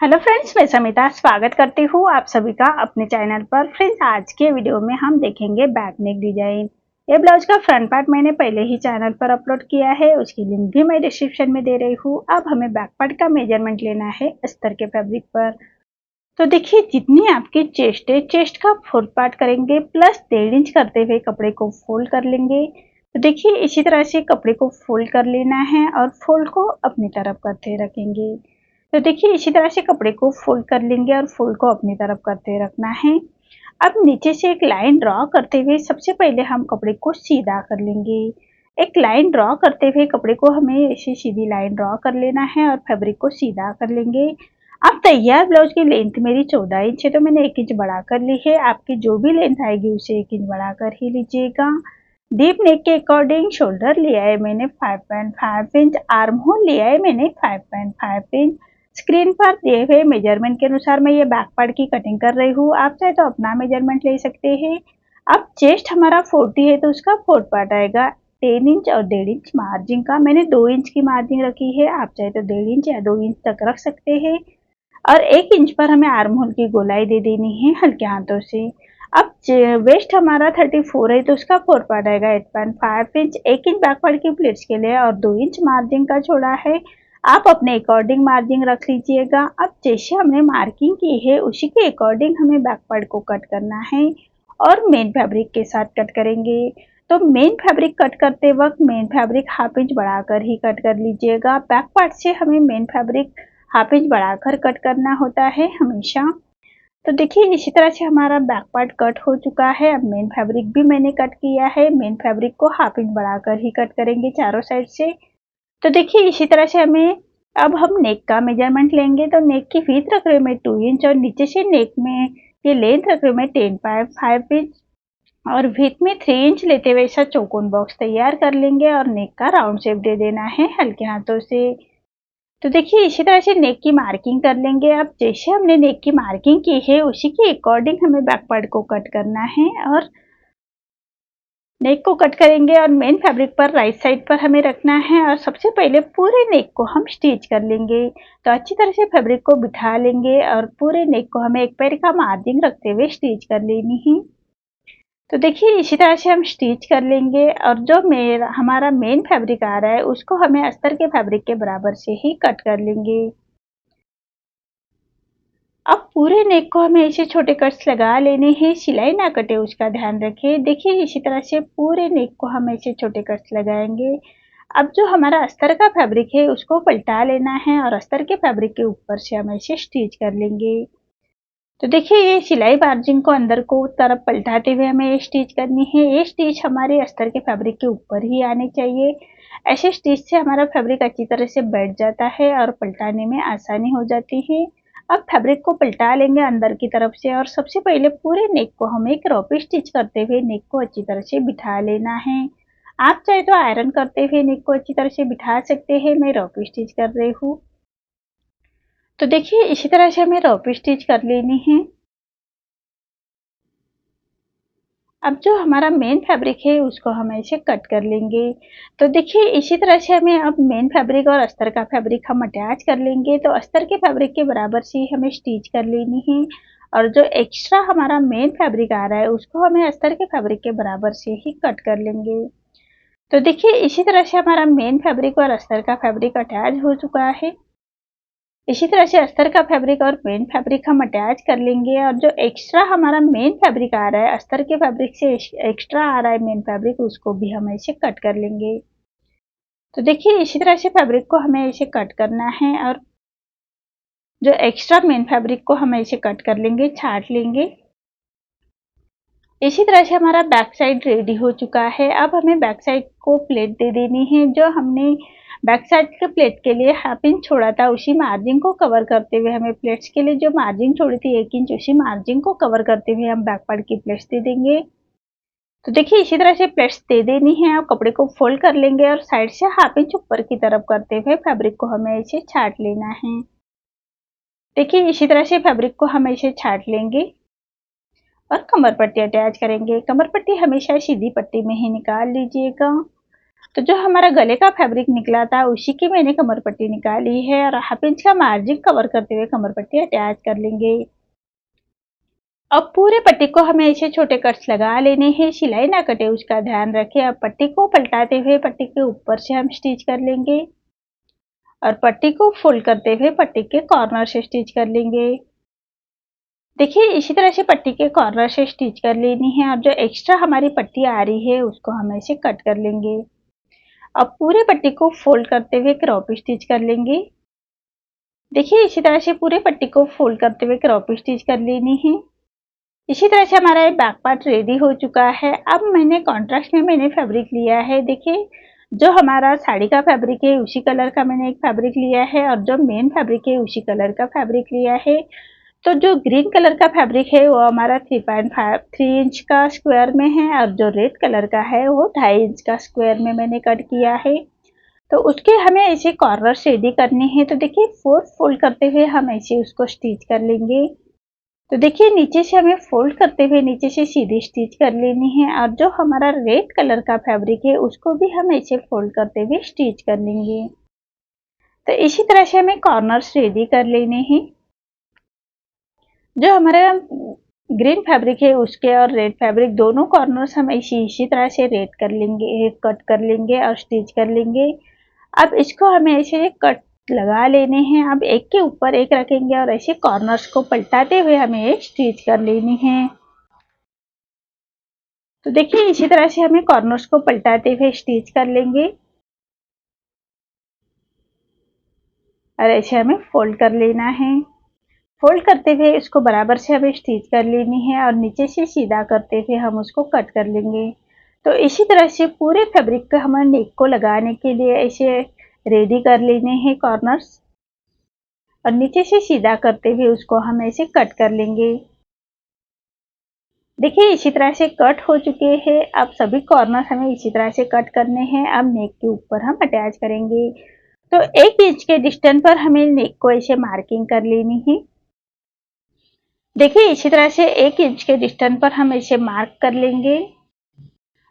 Hello friends, मैं समिता स्वागत करती हूँ आप सभी का अपने चैनल पर। फ्रेंड्स, आज के वीडियो में हम देखेंगे बैक नेक डिजाइन। ये ब्लाउज का फ्रंट पार्ट मैंने पहले ही चैनल पर अपलोड किया है, उसकी लिंक भी मैं डिस्क्रिप्शन में दे रही हूँ। अब हमें बैक पार्ट का मेजरमेंट लेना है अस्तर के फैब्रिक पर। तो देखिए, जितनी आपकी चेस्ट है, चेस्ट का फोर्थ पार्ट करेंगे प्लस 1.5 इंच करते हुए कपड़े को फोल्ड कर लेंगे। तो देखिए, इसी तरह से कपड़े को फोल्ड कर लेना है और फोल्ड को अपनी तरफ करते रखेंगे। तो देखिए, इसी तरह से कपड़े को फोल्ड कर लेंगे और फोल्ड को अपनी तरफ करते रखना है। अब नीचे से एक लाइन ड्रॉ करते हुए सबसे पहले हम कपड़े को सीधा कर लेंगे। एक लाइन ड्रॉ करते हुए कपड़े को हमें ऐसे सीधी लाइन ड्रॉ कर लेना है और फैब्रिक को सीधा कर लेंगे। अब तैयार ब्लाउज की लेंथ मेरी 14 इंच है, तो मैंने 1 इंच बढ़ा कर ली है। आपकी जो भी लेंथ आएगी उसे 1 इंच बढ़ा कर ही लीजिएगा। डीप नेक के अकॉर्डिंग शोल्डर लिया है मैंने 5.5 इंच, आर्म होल लिया है मैंने 5.5 इंच। स्क्रीन पर दिए हुए मेजरमेंट के अनुसार मैं ये बैक पार्ट की कटिंग कर रही हूँ। आप चाहे तो अपना मेजरमेंट ले सकते हैं। अब चेस्ट हमारा 40 है, तो उसका फोर्थ पार्ट आएगा 10 इंच और 1.5 इंच मार्जिन का। मैंने 2 इंच की मार्जिन रखी है, आप चाहे तो 1.5 इंच या 2 इंच तक रख सकते हैं। और 1 इंच पर हमें आर्म होल की गोलाई दे देनी है हल्के हाथों से। अब वेस्ट हमारा 34 है, तो उसका फोर्थ पार्ट आएगा 8.5 इंच। 1 इंच बैक पार्ट की प्लेट्स के लिए और 2 इंच मार्जिन का छोड़ा है। आप अपने अकॉर्डिंग मार्जिन रख लीजिएगा। अब जैसे हमने मार्किंग की है उसी के अकॉर्डिंग हमें बैक पार्ट को कट करना है और मेन फैब्रिक के साथ कट करेंगे। तो मेन फैब्रिक कट करते वक्त मेन फैब्रिक हाफ इंच बढ़ाकर ही कट कर लीजिएगा। बैक पार्ट से हमें मेन फैब्रिक हाफ इंच बढ़ाकर कट करना होता है हमेशा। तो देखिए, इसी तरह से हमारा बैक पार्ट कट हो चुका है। अब मेन फैब्रिक भी मैंने कट किया है। मेन फैब्रिक को हाफ इंच बढ़ाकर ही कट करेंगे चारों साइड से। तो देखिए, इसी तरह से हमें अब हम नेक का मेजरमेंट लेंगे। तो नेक की विड्थ रख रही हूँ मैं 2 इंच और नीचे से नेक में ये लेंथ रख रही हूँ मैं 10.5 इंच और विड्थ में 3 इंच लेते हुए ऐसा चौकोन बॉक्स तैयार कर लेंगे और नेक का राउंड शेप दे देना है हल्के हाथों से। तो देखिए, इसी तरह से नेक की मार्किंग कर लेंगे। अब जैसे हमने नेक की मार्किंग की है उसी के अकॉर्डिंग हमें बैक पार्ट को कट करना है और नेक को कट करेंगे और मेन फैब्रिक पर राइट साइड पर हमें रखना है और सबसे पहले पूरे नेक को हम स्टिच कर लेंगे। तो अच्छी तरह से फैब्रिक को बिठा लेंगे और पूरे नेक को हमें एक पैर का मार्जिन रखते हुए स्टिच कर लेनी है। तो देखिए, इसी तरह से हम स्टिच कर लेंगे और जो मेरा हमारा मेन फैब्रिक आ रहा है उसको हमें अस्तर के फैब्रिक के बराबर से ही कट कर लेंगे। अब पूरे नेक को हमें ऐसे छोटे कट्स लगा लेने हैं, सिलाई ना कटे उसका ध्यान रखें। देखिए, इसी तरह से पूरे नेक को हम ऐसे छोटे कट्स लगाएंगे। अब जो हमारा अस्तर का फैब्रिक है उसको पलटा लेना है और अस्तर के फैब्रिक के ऊपर से हम ऐसे स्टिच कर लेंगे। तो देखिए, ये सिलाई मार्जिन को अंदर को तरफ पलटाते हुए हमें ये स्टिच करनी है। ये स्टिच हमारे अस्तर के फैब्रिक के ऊपर ही आनी चाहिए। ऐसे स्टिच से हमारा फैब्रिक अच्छी तरह से बैठ जाता है और पलटाने में आसानी हो जाती है। अब फैब्रिक को पलटा लेंगे अंदर की तरफ से और सबसे पहले पूरे नेक को हमें एक रॉपी स्टिच करते हुए नेक को अच्छी तरह से बिठा लेना है। आप चाहे तो आयरन करते हुए नेक को अच्छी तरह से बिठा सकते हैं। मैं रॉपी स्टिच कर रही हूँ। तो देखिए, इसी तरह से हमें रॉपी स्टिच कर लेनी है। अब जो हमारा मेन फैब्रिक है उसको हम ऐसे कट कर लेंगे। तो देखिए, इसी तरह से हमें अब मेन फैब्रिक और अस्तर का फैब्रिक हम अटैच कर लेंगे। तो अस्तर के फैब्रिक के बराबर से ही हमें स्टिच कर लेनी है और जो एक्स्ट्रा हमारा मेन फैब्रिक आ रहा है उसको हमें अस्तर के फैब्रिक के बराबर से ही कट कर लेंगे। तो देखिए, इसी तरह से हमारा मेन फैब्रिक और अस्तर का फैब्रिक अटैच हो चुका है। इसी तरह से अस्तर का फैब्रिक और मेन फैब्रिक हम अटैच कर लेंगे और जो एक्स्ट्रा हमारा मेन फैब्रिक आ रहा है अस्तर के फैब्रिक से एक्स्ट्रा आ रहा है मेन फैब्रिक, उसको भी हम ऐसे कट कर लेंगे। तो देखिए, इसी तरह से फैब्रिक को हमें ऐसे कट करना है और जो एक्स्ट्रा मेन फैब्रिक को हम ऐसे कट कर लेंगे, छाट लेंगे। इसी तरह से हमारा बैक साइड रेडी हो चुका है। अब हमें बैक साइड को प्लेट दे देनी है। जो हमने बैक साइड के प्लेट के लिए हाफ इंच छोड़ा था उसी मार्जिन को कवर करते हुए हमें प्लेट्स के लिए जो मार्जिन छोड़ी थी 1 इंच, उसी मार्जिन को कवर करते हुए हम बैक पार्ट की प्लेट्स दे देंगे। तो देखिए, इसी तरह से प्लेट्स दे देनी है और कपड़े को फोल्ड कर लेंगे और साइड से हाफ इंच ऊपर की तरफ करते हुए फैब्रिक को हमें ऐसे छाट लेना है। देखिए, इसी तरह से फैब्रिक को हम ऐसे छाट लेंगे और कमर पट्टी अटैच करेंगे। कमर पट्टी हमेशा सीधी पट्टी में ही निकाल लीजिएगा। तो जो हमारा गले का फैब्रिक निकला था उसी की मैंने कमर पट्टी निकाली है और हाफ इंच का मार्जिन कवर करते हुए कमर पट्टी अटैच कर लेंगे। अब पूरे पट्टी को हमें ऐसे छोटे कट्स लगा लेने हैं, सिलाई ना कटे उसका ध्यान रखें। अब पट्टी को पलटाते हुए पट्टी के ऊपर से हम स्टिच कर लेंगे और पट्टी को फोल्ड करते हुए पट्टी के कॉर्नर से स्टिच कर लेंगे। देखिए इसी तरह से पट्टी के कॉर्नर से स्टिच कर लेनी है और जो एक्स्ट्रा हमारी पट्टी आ रही है उसको हम ऐसे कट कर लेंगे। अब पूरे पट्टी को फोल्ड करते हुए क्रॉप स्टिच कर लेंगे। देखिए इसी तरह से पूरे पट्टी को फोल्ड करते हुए क्रॉप स्टिच कर लेनी है। इसी तरह से हमारा बैक पार्ट रेडी हो चुका है। अब मैंने कॉन्ट्रास्ट में मैंने फैब्रिक लिया है। देखिए जो हमारा साड़ी का फैब्रिक है उसी कलर का मैंने एक फैब्रिक लिया है और जो मेन फैब्रिक है उसी कलर का फैब्रिक लिया है। तो जो ग्रीन कलर का फैब्रिक है वो हमारा 3 इंच का स्क्वायर में है और जो रेड कलर का है वो 2.5 इंच का स्क्वायर में मैंने कट किया है। तो उसके हमें ऐसे कॉर्नर रेडी करने हैं। तो देखिए 4 फोल्ड करते हुए हम ऐसे उसको स्टिच कर लेंगे। तो देखिए नीचे से हमें फोल्ड करते हुए नीचे से सीधी स्टिच कर लेनी है और जो हमारा रेड कलर का फैब्रिक है उसको भी हम ऐसे फोल्ड करते हुए स्टिच कर लेंगे। तो इसी तरह से हमें कॉर्नर्स रेडी कर लेने हैं। जो हमारा ग्रीन फैब्रिक है उसके और रेड फैब्रिक दोनों कॉर्नर्स हम इसी तरह से रेड कर लेंगे, कट कर लेंगे और स्टिच कर लेंगे। अब इसको हमें ऐसे कट लगा लेने हैं। अब एक के ऊपर एक रखेंगे और ऐसे कॉर्नर्स को पलटाते हुए हमें एक स्टिच कर लेनी है। तो देखिए इसी तरह से हमें कॉर्नर्स को पलटाते हुए स्टिच कर लेंगे और ऐसे हमें फोल्ड कर लेना है। फोल्ड करते हुए इसको बराबर से हमें स्टिच कर लेनी है और नीचे से सीधा करते हुए हम उसको कट कर लेंगे। तो इसी तरह से पूरे फैब्रिक का हमें नेक को लगाने के लिए ऐसे रेडी कर लेने हैं कॉर्नर्स और नीचे से सीधा करते हुए उसको हम ऐसे कट कर लेंगे। देखिए इसी तरह से कट हो चुके हैं। अब सभी कॉर्नर्स हमें इसी तरह से कट करने हैं। अब नेक के ऊपर हम अटैच करेंगे। तो 1 इंच के डिस्टेंस पर हमें नेक को ऐसे मार्किंग कर लेनी है। देखिए इसी तरह से 1 इंच के डिस्टेंस पर हम इसे मार्क कर लेंगे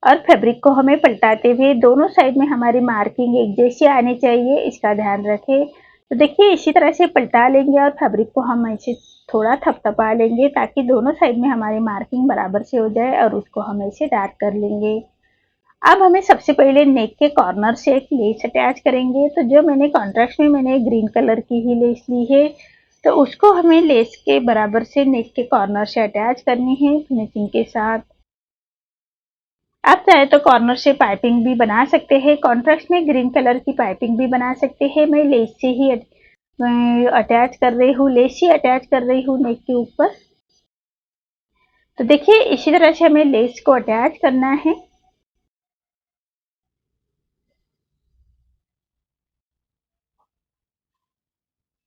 और फैब्रिक को हमें पलटाते हुए दोनों साइड में हमारी मार्किंग एक जैसी आनी चाहिए, इसका ध्यान रखें। तो देखिए इसी तरह से पलटा लेंगे और फैब्रिक को हम ऐसे थोड़ा थपथपा लेंगे ताकि दोनों साइड में हमारी मार्किंग बराबर से हो जाए और उसको हम ऐसे डार्क कर लेंगे। अब हमें सबसे पहले नेक के कॉर्नर से एक लेस अटैच करेंगे। तो जो मैंने कॉन्ट्रास्ट में मैंने ग्रीन कलर की ही लेस ली है तो उसको हमें लेस के बराबर से नेक के कॉर्नर से अटैच करनी है फिनिशिंग के साथ। आप चाहे तो कॉर्नर से पाइपिंग भी बना सकते हैं। कॉन्ट्रास्ट में ग्रीन कलर की पाइपिंग भी बना सकते हैं। मैं लेस से ही अटैच कर रही हूँ, लेस ही अटैच कर रही हूँ नेक के ऊपर। तो देखिए इसी तरह से हमें लेस को अटैच करना है।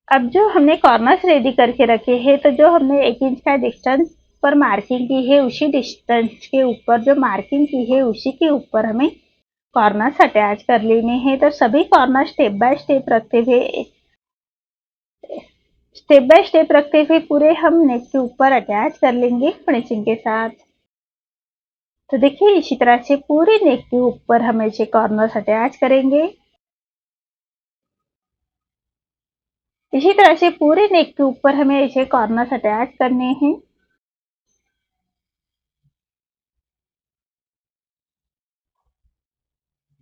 अब जो हमने कॉर्नर्स रेडी करके रखे हैं तो जो हमने 1 इंच का डिस्टेंस पर मार्किंग की है उसी डिस्टेंस के ऊपर जो मार्किंग की है उसी के ऊपर हमें कॉर्नर्स अटैच कर लेने हैं। तो सभी कॉर्नर स्टेप बाय स्टेप रखते हुए पूरे हम नेक के ऊपर अटैच कर लेंगे फिनिशिंग के साथ। तो देखिए इसी तरह से पूरे नेक के ऊपर हम ऐसे कॉर्नर्स अटैच करेंगे। इसी तरह से पूरे नेक के ऊपर हमें ऐसे कॉर्नर्स अटैच करने हैं।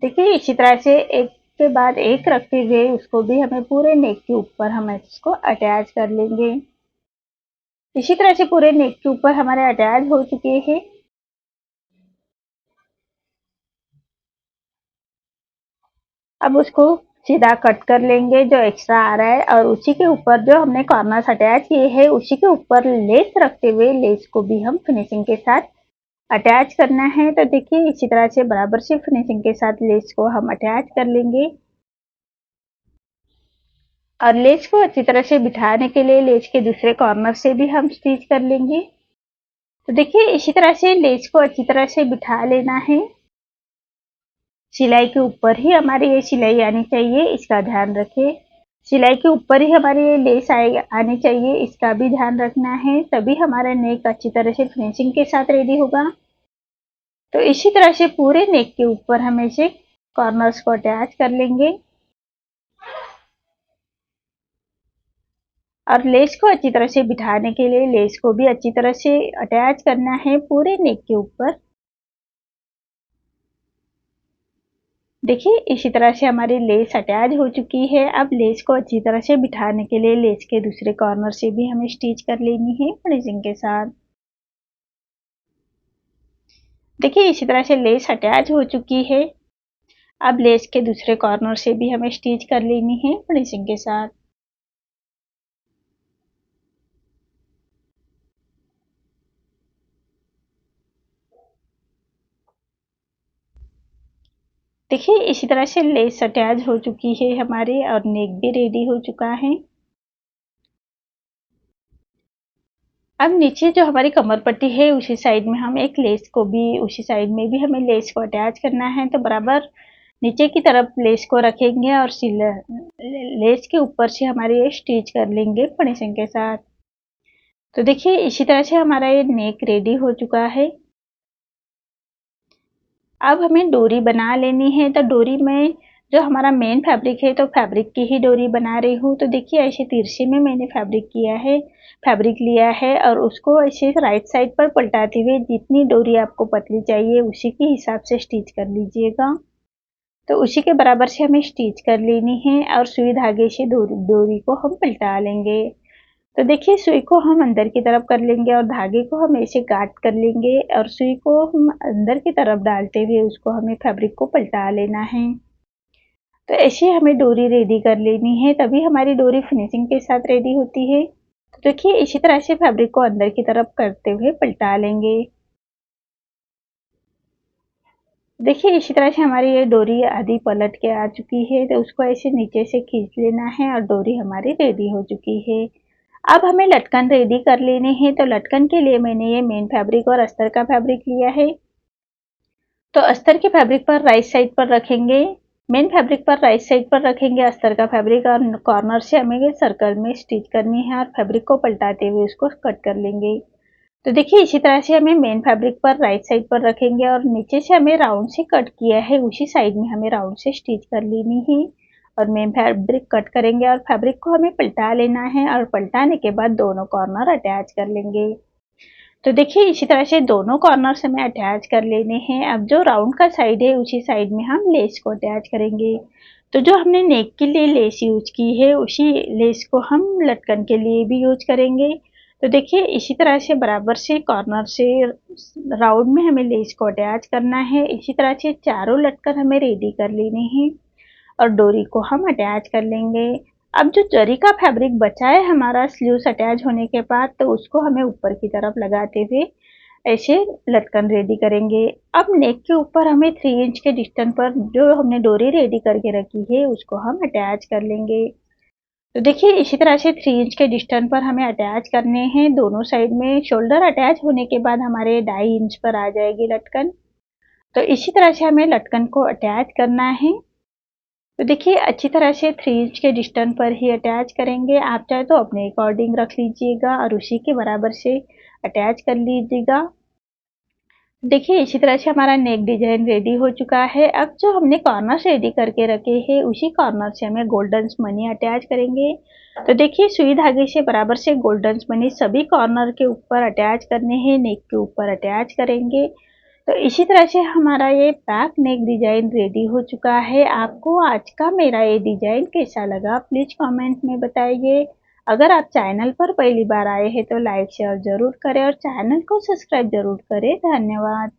देखिए इसी तरह से एक के बाद एक रखते हुए उसको भी हमें पूरे नेक के ऊपर हम इसको अटैच कर लेंगे। इसी तरह से पूरे नेक के ऊपर हमारे अटैच हो चुके हैं। अब उसको सीधा कट कर लेंगे जो एक्स्ट्रा आ रहा है और उसी के ऊपर जो हमने कॉर्नर्स अटैच किए हैं उसी के ऊपर लेस रखते हुए लेस को भी हम फिनिशिंग के साथ अटैच करना है। तो देखिए इसी तरह से बराबर से फिनिशिंग के साथ लेस को हम अटैच कर लेंगे और लेस को अच्छी तरह से बिठाने के लिए लेस के दूसरे कॉर्नर से भी हम स्टिच कर लेंगे। तो देखिए इसी तरह से लेस को अच्छी तरह से बिठा लेना है। सिलाई के ऊपर ही हमारी ये सिलाई आनी चाहिए, इसका ध्यान रखें। सिलाई के ऊपर ही हमारी ये लेस आनी चाहिए, इसका भी ध्यान रखना है, तभी हमारा नेक अच्छी तरह से फिनिशिंग के साथ रेडी होगा। तो इसी तरह से पूरे नेक के ऊपर हम ऐसे कॉर्नर्स को अटैच कर लेंगे और लेस को अच्छी तरह से बिठाने के लिए लेस को भी अच्छी तरह से अटैच करना है पूरे नेक के ऊपर। देखिए इसी तरह से हमारी लेस अटैच हो चुकी है। अब लेस को अच्छी तरह से बिठाने के लिए लेस के दूसरे कॉर्नर से भी हमें स्टिच कर लेनी है फिनिशिंग के साथ। देखिए इसी तरह से लेस अटैच हो चुकी है। अब लेस के दूसरे कॉर्नर से भी हमें स्टिच कर लेनी है फिनिशिंग के साथ। देखिए इसी तरह से लेस अटैच हो चुकी है हमारी और नेक भी रेडी हो चुका है। अब नीचे जो हमारी कमर पट्टी है उसी साइड में हम एक लेस को भी उसी साइड में भी हमें लेस को अटैच करना है, तो बराबर नीचे की तरफ लेस को रखेंगे और लेस के ऊपर से हमारे ये स्टिच कर लेंगे फिनिशिंग के साथ। तो देखिए इसी तरह से हमारा ये नेक रेडी हो चुका है। अब हमें डोरी बना लेनी है, तो डोरी में जो हमारा मेन फैब्रिक है तो फैब्रिक की ही डोरी बना रही हूँ। तो देखिए ऐसे तिरछे में मैंने फैब्रिक लिया है और उसको ऐसे राइट साइड पर पलटाते हुए जितनी डोरी आपको पतली चाहिए उसी के हिसाब से स्टिच कर लीजिएगा। तो उसी के बराबर से हमें स्टिच कर लेनी है और सुई धागे से डोरी को हम पलटा लेंगे। तो देखिए सुई को हम अंदर की तरफ कर लेंगे और धागे को हम ऐसे गांठ कर लेंगे और सुई को हम अंदर की तरफ डालते हुए उसको हमें फैब्रिक को पलटा लेना है। तो ऐसे हमें डोरी रेडी कर लेनी है, तभी हमारी डोरी फिनिशिंग के साथ रेडी होती है। तो देखिए इसी तरह से फैब्रिक को अंदर की तरफ करते हुए पलटा लेंगे। देखिए इसी तरह से हमारी ये डोरी आधी पलट के आ चुकी है, तो उसको ऐसे नीचे से खींच लेना है और डोरी हमारी रेडी हो चुकी है। अब हमें लटकन रेडी कर लेने हैं, तो लटकन के लिए मैंने ये मेन फैब्रिक और अस्तर का फैब्रिक लिया है। तो अस्तर के फैब्रिक पर राइट साइड पर रखेंगे, मेन फैब्रिक पर राइट साइड पर रखेंगे अस्तर का फैब्रिक और कॉर्नर से हमें सर्कल में स्टिच करनी है और फैब्रिक को पलटाते हुए उसको कट कर लेंगे। तो देखिए इसी तरह से हमें मेन फैब्रिक पर राइट साइड पर रखेंगे और नीचे से हमें राउंड से कट किया है उसी साइड में हमें राउंड से स्टिच कर लेनी है और मेन फैब्रिक कट करेंगे और फैब्रिक को हमें पलटा लेना है और पलटाने के बाद दोनों कॉर्नर अटैच कर लेंगे। तो देखिए इसी तरह से दोनों कॉर्नर्स हमें अटैच कर लेने हैं। अब जो राउंड का साइड है उसी साइड में हम लेस को अटैच करेंगे। तो जो हमने नेक के लिए लेस यूज की है उसी लेस को हम लटकन के लिए भी यूज करेंगे। तो देखिए इसी तरह से बराबर से कॉर्नर से राउंड में हमें लेस को अटैच करना है। इसी तरह से चारों लटकन हमें रेडी कर लेने हैं और डोरी को हम अटैच कर लेंगे। अब जो जरी का फैब्रिक बचा है हमारा स्लीव्स अटैच होने के बाद, तो उसको हमें ऊपर की तरफ लगाते हुए ऐसे लटकन रेडी करेंगे। अब नेक के ऊपर हमें 3 इंच के डिस्टेंस पर जो हमने डोरी रेडी करके रखी है उसको हम अटैच कर लेंगे। तो देखिए इसी तरह से 3 इंच के डिस्टेंस पर हमें अटैच करने हैं दोनों साइड में। शोल्डर अटैच होने के बाद हमारे 2.5 इंच पर आ जाएगी लटकन। तो इसी तरह से हमें लटकन को अटैच करना है। तो देखिए अच्छी तरह से 3 इंच के डिस्टेंस पर ही अटैच करेंगे। आप चाहे तो अपने अकॉर्डिंग रख लीजिएगा और उसी के बराबर से अटैच कर लीजिएगा। देखिए इसी तरह से हमारा नेक डिजाइन रेडी हो चुका है। अब जो हमने कॉर्नर्स रेडी करके रखे हैं उसी कॉर्नर से हमें गोल्डन मनी अटैच करेंगे। तो देखिए सुई धागे से बराबर से गोल्डन मनी सभी कॉर्नर के ऊपर अटैच करने हैं, नेक के ऊपर अटैच करेंगे। तो इसी तरह से हमारा ये बैक नेक डिजाइन रेडी हो चुका है। आपको आज का मेरा ये डिजाइन कैसा लगा प्लीज कमेंट में बताइए। अगर आप चैनल पर पहली बार आए हैं तो लाइक शेयर जरूर करें और चैनल को सब्सक्राइब जरूर करें। धन्यवाद।